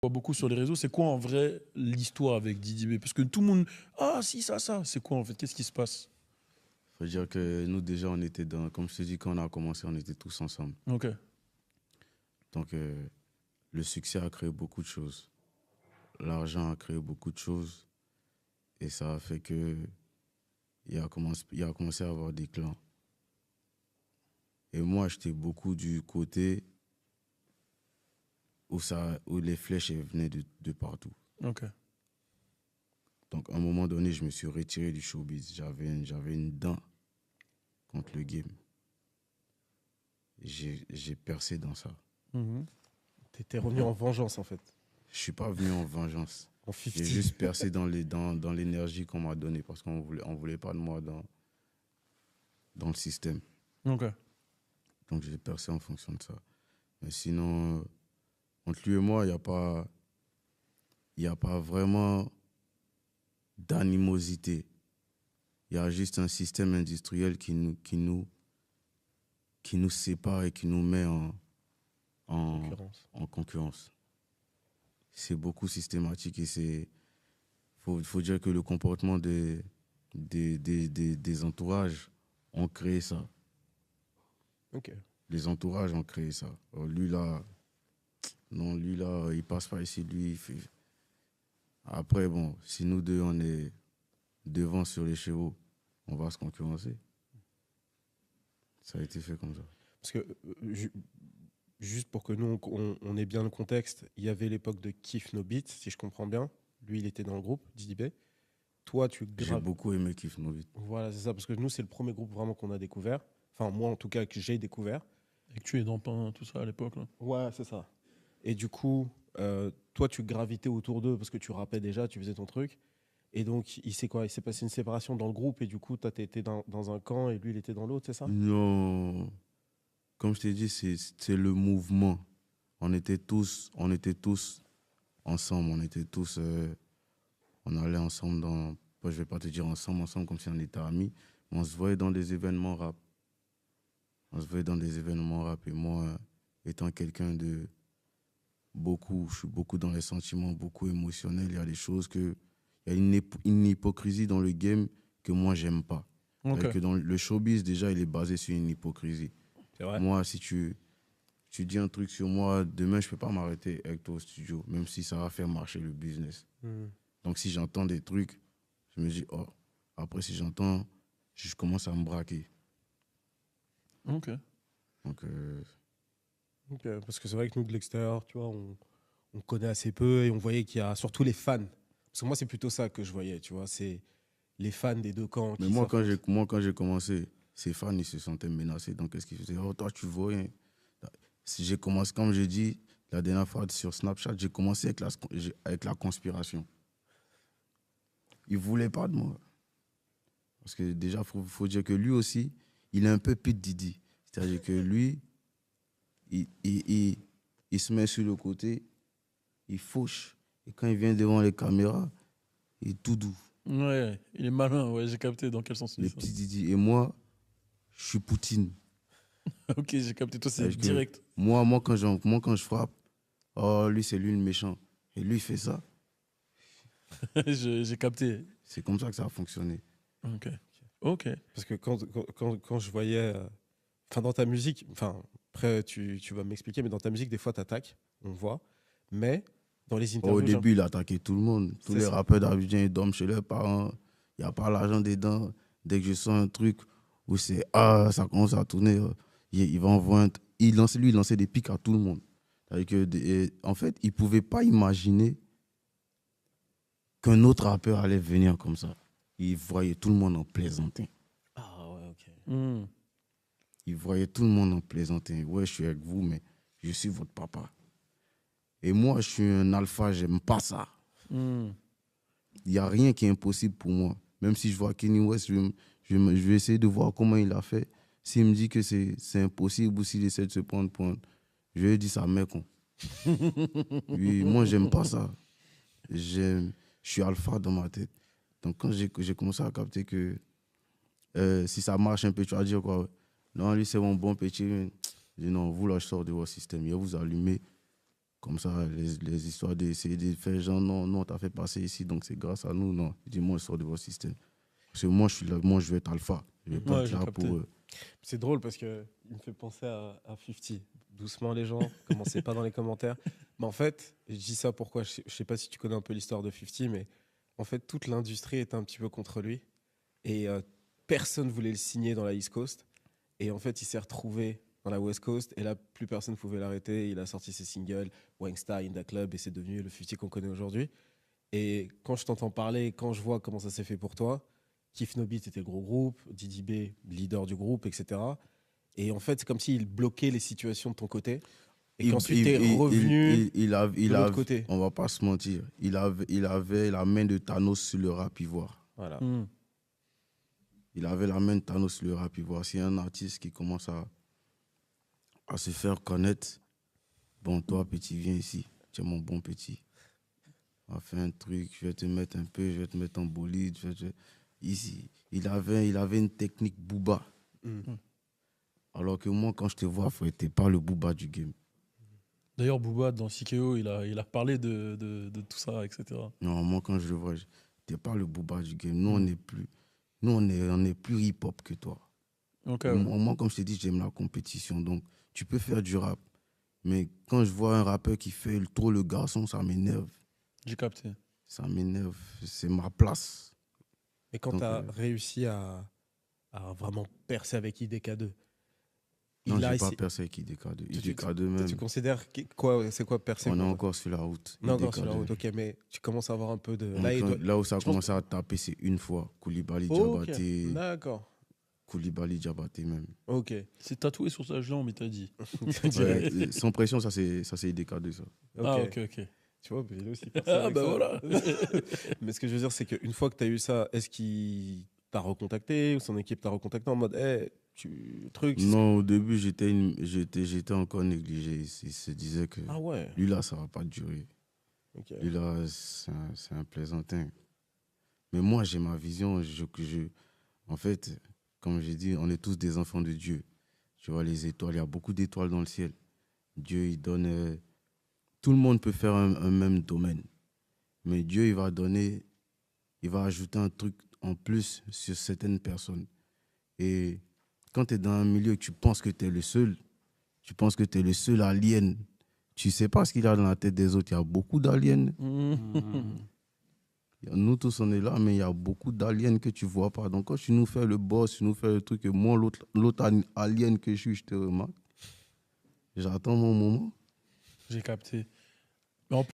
vois beaucoup sur les réseaux. C'est quoi en vrai l'histoire avec Didi B? Parce que tout le monde. Ah, si, ça. C'est quoi en fait? Qu'est-ce qui se passe? Faut dire que nous, déjà, on était dans. Comme je te dis, quand on a commencé, on était tous ensemble. Ok. Donc, le succès a créé beaucoup de choses. L'argent a créé beaucoup de choses. Et ça a fait que. Il a commencé à avoir des clans. Et moi, j'étais beaucoup du côté où les flèches elles venaient de partout. Ok. Donc, à un moment donné, je me suis retiré du showbiz. J'avais une dent contre le game. J'ai percé dans ça. Mhm. T'étais revenu en vengeance, en fait. Je suis pas venu en vengeance. En J'ai 50. juste percé dans l'énergie qu'on m'a donnée parce qu'on voulait pas de moi dans le système. Ok. Donc, j'ai percé en fonction de ça. Mais sinon, entre lui et moi, il y a pas vraiment d'animosité. Il y a juste un système industriel qui nous sépare et qui nous met Concurrence. en concurrence. C'est beaucoup systématique et faut dire que le comportement des entourages ont créé ça. Ok. Les entourages ont créé ça. Alors lui là, non, lui là, il passe pas ici, lui, il fait. Après, bon, si nous deux on est devant sur les chevaux, on va se concurrencer. Ça a été fait comme ça. Parce que, juste pour que nous, on ait bien le contexte, il y avait l'époque de Kiff No Beat, si je comprends bien. Lui, il était dans le groupe, Didi B. Toi, tu J'ai graves. beaucoup aimé Kif Novit. Voilà, c'est ça, parce que nous, c'est le premier groupe vraiment qu'on a découvert. Enfin, moi, en tout cas, que j'ai découvert. Et que tu es dans Pain, tout ça à l'époque. Là. Ouais, c'est ça. Et du coup, toi, tu gravitais autour d'eux parce que tu rappais déjà, tu faisait ton truc. Et donc, il s'est quoi? Il s'est passé une séparation dans le groupe et du coup, toi, t'étais dans un camp et lui, il était dans l'autre, c'est ça? Non, comme je t'ai dit, c'est le mouvement. On était tous ensemble. On allait ensemble dans. Je vais pas te dire ensemble comme si on était amis, mais on se voyait dans des événements rap. On se voyait dans des événements rap et moi, étant quelqu'un de beaucoup, je suis beaucoup dans les sentiments, beaucoup émotionnel. Il y a des choses il y a une hypocrisie dans le game que moi j'aime pas. Ok. C'est-à-dire que dans le showbiz déjà, il est basé sur une hypocrisie. C'est vrai. Moi, si tu dis un truc sur moi, demain je peux pas m'arrêter avec toi au studio, même si ça va faire marcher le business. Donc si j'entends des trucs, je me dis oh. Après si j'entends, je commence à me braquer. Ok. Donc Ok, parce que c'est vrai que nous, de l'extérieur, tu vois, on connaît assez peu et on voyait qu'il y a surtout les fans. Parce que moi, c'est plutôt ça que je voyais, tu vois, c'est les fans des deux camps mais qui s'affrontent. moi quand j'ai commencé, ces fans ils se sentaient menacés. Donc qu'est-ce qu'ils faisaient? Oh toi tu vaux rien. Si j'ai commencé, comme j'ai dit la dernière fois sur Snapchat, j'ai commencé avec la conspiration. Ils voulaient pas de moi. Parce que déjà, faut dire que lui aussi, il est un peu Pete Didi. C'est-à-dire que lui, il se met sur le côté, il fauche. Et quand il vient devant les caméras, il est tout doux. Ouais, il est malin, ouais, j'ai capté dans quel sens tu Les dis ça. petits Didi. Et moi, je suis Poutine. Ok, j'ai capté, toi c'est C'est-à-dire que direct. moi, quand je frappe, oh, lui, c'est lui le méchant. Et lui, il fait ça. J'ai capté. C'est comme ça que ça a fonctionné. Ok. Ok. Parce que quand je voyais. Enfin, dans ta musique, enfin, après, tu vas m'expliquer, mais dans ta musique, des fois, t'attaques, on voit. Mais dans les Au interviews, début, il attaquait tout le monde. Tous c'est les ça. rappeurs d'Abidjan, ils dorment chez leurs parents. Il n'y a pas l'argent dedans. Dès que je sens un truc où ça commence à tourner, il va envoyer lui, il lançait des pics à tout le monde. C'est-à-dire en fait, il ne pouvait pas imaginer qu'un autre rappeur allait venir comme ça. Il voyait tout le monde en plaisantin. Ah ouais, ok. Hmm. Il voyait tout le monde en plaisantin. Ouais, je suis avec vous, mais je suis votre papa. Et moi, je suis un alpha, j'aime pas ça. Hmm. Il n'y a rien qui est impossible pour moi. Même si je vois Kenny West, je vais essayer de voir comment il a fait. S'il me dit que c'est impossible ou s'il essaie de se prendre pour je lui dis ça, mec. Oui, moi, j'aime pas ça. Je suis alpha dans ma tête. Donc, quand j'ai commencé à capter que si ça marche un peu, tu vas dire quoi? Non, lui, c'est mon bon petit. Je dis non, vous, là, je sors de votre système. Il va vous allumer. Comme ça, les histoires d'essayer de faire genre, non, t'as fait passer ici, donc c'est grâce à nous. Non, je dis, moi, je sors de votre système. Parce que moi, je suis là, moi, je veux être alpha. Je vais pas Ouais, être j'ai là capté. pour. C'est drôle parce que il me fait penser à 50. Doucement les gens, commencez pas dans les commentaires. Mais en fait, je dis ça pourquoi, je sais pas si tu connais un peu l'histoire de 50, mais en fait, toute l'industrie était un petit peu contre lui. Et personne voulait le signer dans la East Coast. Et en fait, il s'est retrouvé dans la West Coast. Et là, plus personne ne pouvait l'arrêter. Il a sorti ses singles, Wangsta, In Da Club, et c'est devenu le 50 qu'on connaît aujourd'hui. Et quand je t'entends parler, quand je vois comment ça s'est fait pour toi, Kif No Beat était le gros groupe, Didi B, leader du groupe, etc. Et en fait, c'est comme s'il bloquait les situations de ton côté. Et qu'ensuite, tu es revenu de l'autre côté. On va pas se mentir, il avait la main de Thanos sur le rap ivoire. Voilà. Il avait la main de Thanos sur le rap ivoire. C'est un artiste qui commence à se faire connaître. Bon, toi, petit, viens ici. Tu es mon bon petit. On va faire un truc, je vais te mettre un peu, je vais te mettre en bolide. Ici, il avait une technique booba. Alors que moi, quand je te vois, t'es pas le booba du game. D'ailleurs, Booba, dans CKO, il a parlé de tout ça, etc. Non, moi, quand je le vois, t'es pas le booba du game. Nous, on est plus hip-hop que toi. Okay, Moi, comme je t'ai dit, j'aime la compétition. Donc, tu peux faire du rap. Mais quand je vois un rappeur qui fait trop le garçon, ça m'énerve. j'ai capté. Ça m'énerve. C'est ma place. Et quand Donc, tu as réussi à vraiment percer avec IDK2, non, j'ai pas percé avec IDK2. IDK2 même. Tu considères c'est quoi percer? On est encore sur la route. Non, encore sur la route, ok, mais tu commences à avoir un peu de. Là où ça a commencé à taper, c'est une fois. Koulibaly, Diabaté. D'accord. Koulibaly, Diabaté même. Ok. C'est tatoué sur sa jambe, il t'a dit. Ouais, sans pression, ça c'est IDK2 ça. Ah, ok. Tu vois, il est aussi Ah, bah voilà. Mais ce que je veux dire, c'est qu'une fois que tu as eu ça, est-ce qu'il t'a recontacté ou son équipe t'a recontacté en mode, hey, truc. Non, au début, j'étais encore négligé. Il se disait que Ah ouais. lui là, ça va pas durer. Ok. Lui là, c'est un plaisantin. Mais moi, j'ai ma vision. En fait, comme j'ai dit, on est tous des enfants de Dieu. Tu vois, les étoiles, il y a beaucoup d'étoiles dans le ciel. Dieu, il donne. Tout le monde peut faire un même domaine. Mais Dieu, il va ajouter un truc en plus sur certaines personnes. Et quand tu es dans un milieu et que tu penses que tu es le seul, tu penses que tu es le seul alien, tu ne sais pas ce qu'il y a dans la tête des autres. Il y a beaucoup d'aliens. Nous tous, on est là, mais il y a beaucoup d'aliens que tu ne vois pas. Donc, quand tu nous fais le boss, tu nous fais le truc, et moi, l'autre alien que je te remarque, j'attends mon moment. J'ai capté.